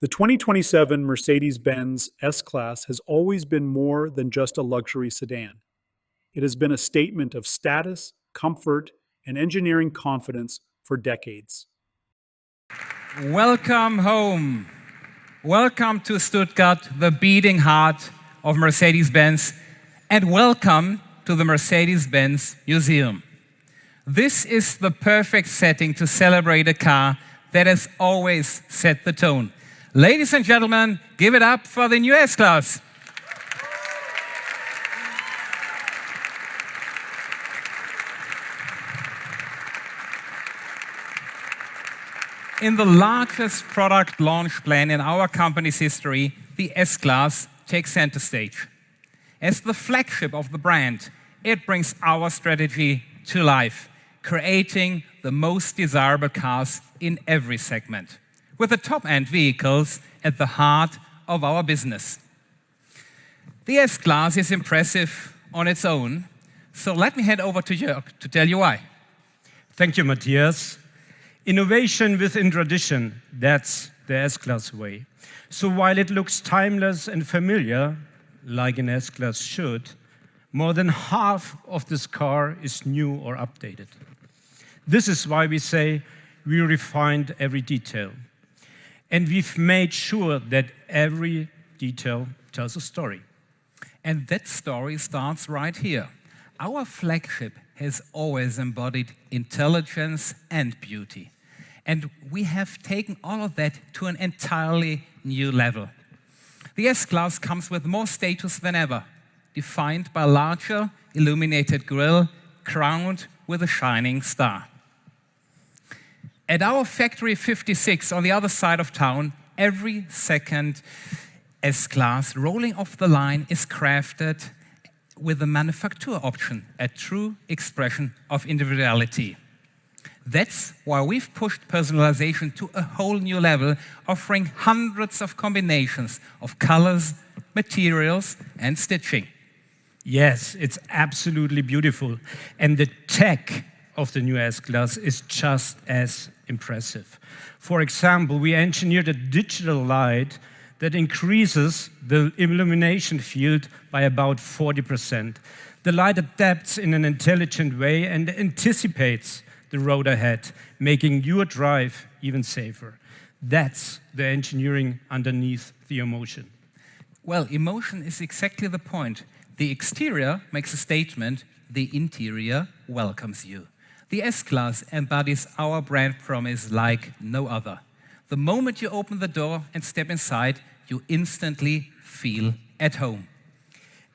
The 2027 Mercedes-Benz S-Class has always been more than just a luxury sedan. It has been a statement of status, comfort, and engineering confidence for decades. Welcome home. Welcome to Stuttgart, the beating heart of Mercedes-Benz, and welcome to the Mercedes-Benz Museum. This is the perfect setting to celebrate a car that has always set the tone. Ladies and gentlemen, give it up for the new S-Class. In the largest product launch plan in our company's history, the S-Class takes center stage. As the flagship of the brand, it brings our strategy to life, creating the most desirable cars in every segment, with the top-end vehicles at the heart of our business. The S-Class is impressive on its own, so let me hand over to Jörg to tell you why. Thank you, Matthias. Innovation within tradition, that's the S-Class way. So while it looks timeless and familiar, like an S-Class should, more than half of this car is new or updated. This is why we say we refined every detail. And we've made sure that every detail tells a story. And that story starts right here. Our flagship has always embodied intelligence and beauty. And we have taken all of that to an entirely new level. The S-Class comes with more status than ever, defined by a larger, illuminated grille crowned with a shining star. At our Factory 56 on the other side of town, every second S-Class rolling off the line is crafted with a manufacturer option, a true expression of individuality. That's why we've pushed personalization to a whole new level, offering hundreds of combinations of colors, materials, and stitching. Yes, it's absolutely beautiful. And the tech of the new S-Class is just as impressive. For example, we engineered a digital light that increases the illumination field by about 40%. The light adapts in an intelligent way and anticipates the road ahead, making your drive even safer. That's the engineering underneath the emotion. Well, emotion is exactly the point. The exterior makes a statement, the interior welcomes you. The S-Class embodies our brand promise like no other. The moment you open the door and step inside, you instantly feel at home.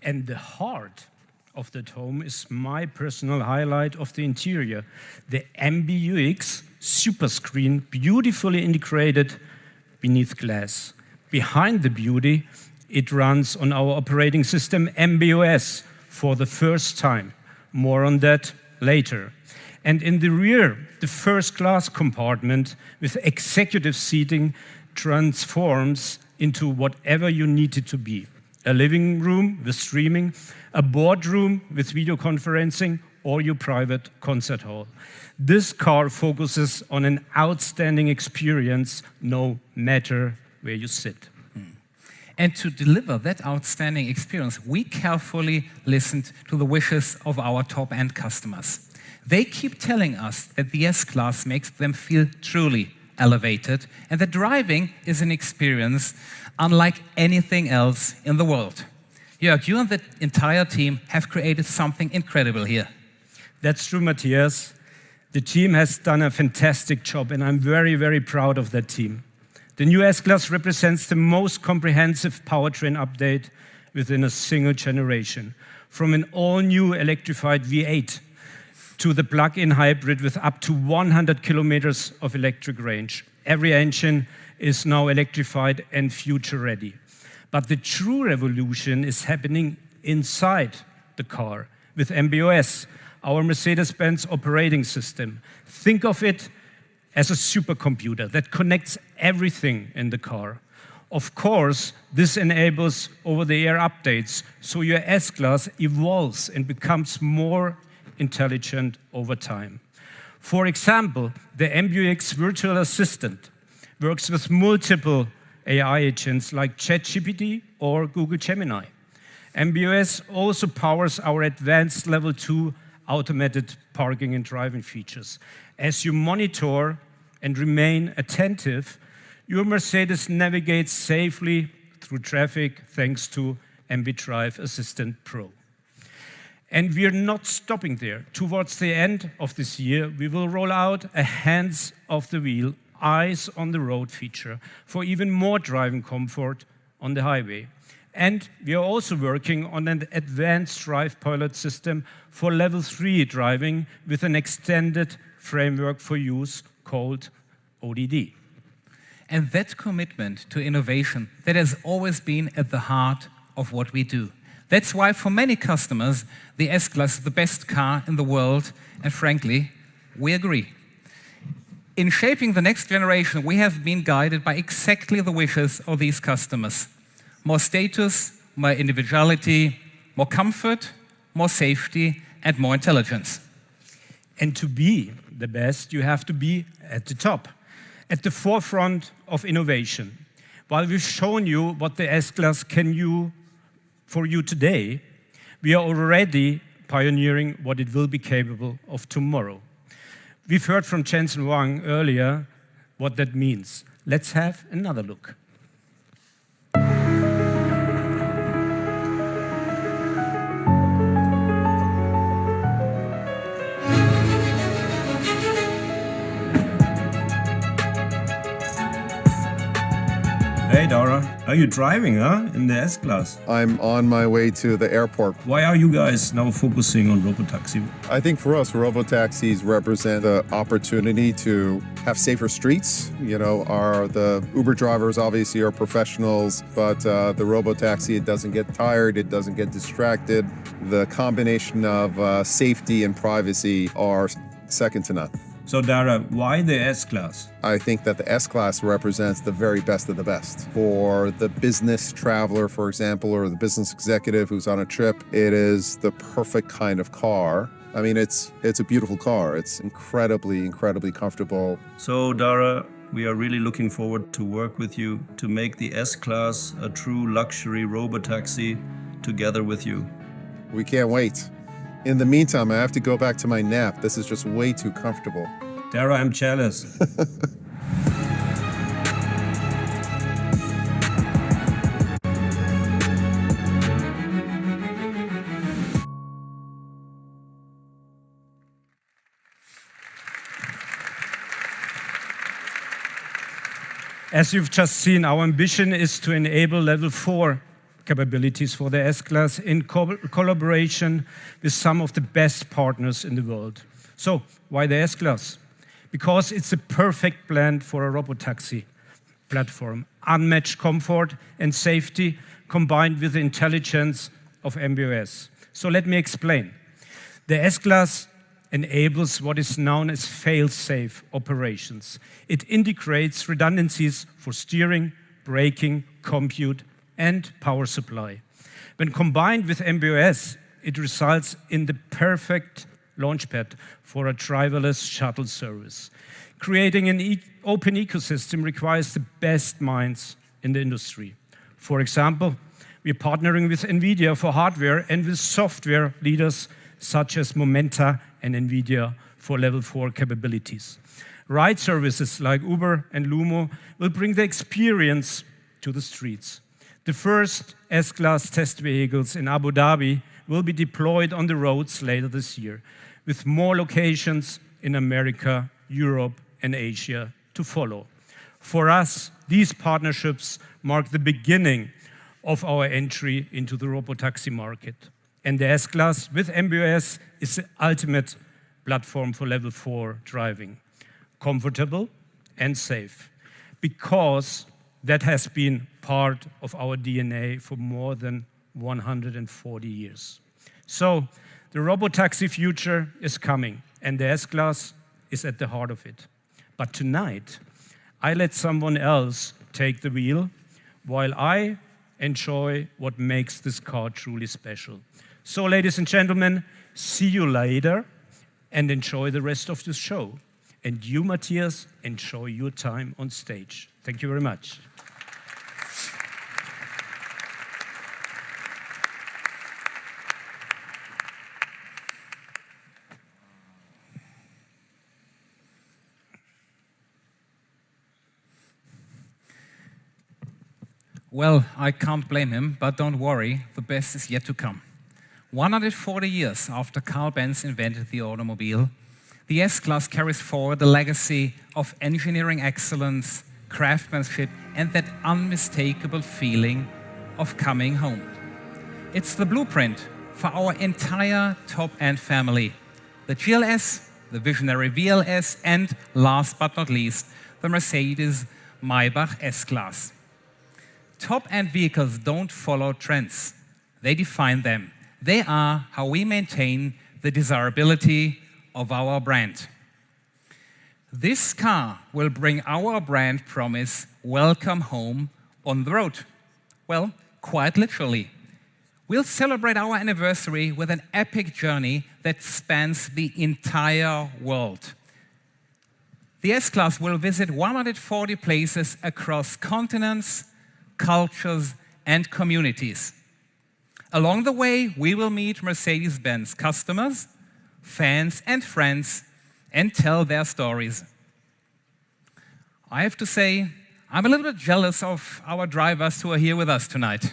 And the heart of that home is my personal highlight of the interior, the MBUX superscreen, beautifully integrated beneath glass. Behind the beauty, it runs on our operating system MBUX for the first time. More on that later. And in the rear, the first-class compartment with executive seating transforms into whatever you need it to be. A living room with streaming, a boardroom with video conferencing, or your private concert hall. This car focuses on an outstanding experience no matter where you sit. And to deliver that outstanding experience, we carefully listened to the wishes of our top-end customers. They keep telling us that the S-Class makes them feel truly elevated and that driving is an experience unlike anything else in the world. Jörg, you and the entire team have created something incredible here. That's true, Matthias. The team has done a fantastic job, and I'm very, very proud of that team. The new S-Class represents the most comprehensive powertrain update within a single generation, from an all-new electrified V8 to the plug-in hybrid with up to 100 kilometers of electric range. Every engine is now electrified and future-ready. But the true revolution is happening inside the car with MBUX, our Mercedes-Benz operating system. Think of it as a supercomputer that connects everything in the car. Of course, this enables over-the-air updates, so your S-Class evolves and becomes more intelligent over time. For example, the MBUX virtual assistant works with multiple AI agents like ChatGPT or Google Gemini. MBUX also powers our advanced level 2 automated parking and driving features. As you monitor and remain attentive, your Mercedes navigates safely through traffic thanks to MB Drive Assistant Pro. And we're not stopping there. Towards the end of this year, we will roll out a hands off the wheel, eyes on the road feature for even more driving comfort on the highway. And we are also working on an advanced drive pilot system for level 3 driving with an extended framework for use called ODD. And that commitment to innovation, that has always been at the heart of what we do. That's why for many customers, the S-Class is the best car in the world, and frankly, we agree. In shaping the next generation, we have been guided by exactly the wishes of these customers. More status, more individuality, more comfort, more safety, and more intelligence. And to be the best, you have to be at the top, at the forefront of innovation. While we've shown you what the S-Class can do for you today, we are already pioneering what it will be capable of tomorrow. We've heard from Jensen Huang earlier what that means. Let's have another look. Hey Dara, are you driving, in the S-Class? I'm on my way to the airport. Why are you guys now focusing on robotaxi? I think for us, robotaxis represent the opportunity to have safer streets. You know, the Uber drivers obviously are professionals, but the robotaxi, it doesn't get tired, it doesn't get distracted. The combination of safety and privacy are second to none. So Dara, why the S-Class? I think that the S-Class represents the very best of the best. For the business traveler, for example, or the business executive who's on a trip, it is the perfect kind of car. I mean, it's a beautiful car. It's incredibly, incredibly comfortable. So Dara, we are really looking forward to work with you to make the S-Class a true luxury robotaxi together with you. We can't wait. In the meantime, I have to go back to my nap. This is just way too comfortable. Dara, I'm jealous. As you've just seen, our ambition is to enable level 4 capabilities for the S-Class in collaboration with some of the best partners in the world. So, why the S-Class? Because it's a perfect blend for a robotaxi platform. Unmatched comfort and safety combined with the intelligence of MBUX. So let me explain. The S-Class enables what is known as fail-safe operations. It integrates redundancies for steering, braking, compute, and power supply. When combined with MBUX, it results in the perfect launchpad for a driverless shuttle service. Creating an open ecosystem requires the best minds in the industry. For example, we're partnering with NVIDIA for hardware and with software leaders such as Momenta and NVIDIA for level 4 capabilities. Ride services like Uber and Lumo will bring the experience to the streets. The first S-Class test vehicles in Abu Dhabi will be deployed on the roads later this year, with more locations in America, Europe, and Asia to follow. For us, these partnerships mark the beginning of our entry into the robotaxi market. And the S-Class with MBUX is the ultimate platform for level 4 driving. Comfortable and safe, because that has been part of our DNA for more than 140 years. So, the robotaxi future is coming, and the S-Class is at the heart of it. But tonight, I let someone else take the wheel while I enjoy what makes this car truly special. So, ladies and gentlemen, see you later and enjoy the rest of the show. And you, Matthias, enjoy your time on stage. Thank you very much. Well, I can't blame him, but don't worry, the best is yet to come. 140 years after Carl Benz invented the automobile, the S-Class carries forward the legacy of engineering excellence, craftsmanship, and that unmistakable feeling of coming home. It's the blueprint for our entire top-end family, the GLS, the visionary VLS, and last but not least, the Mercedes-Maybach S-Class. Top-end vehicles don't follow trends. They define them. They are how we maintain the desirability of our brand. This car will bring our brand promise, welcome home, on the road. Well, quite literally. We'll celebrate our anniversary with an epic journey that spans the entire world. The S-Class will visit 140 places across continents, cultures, and communities. Along the way, we will meet Mercedes-Benz customers, fans, and friends, and tell their stories. I have to say, I'm a little bit jealous of our drivers who are here with us tonight.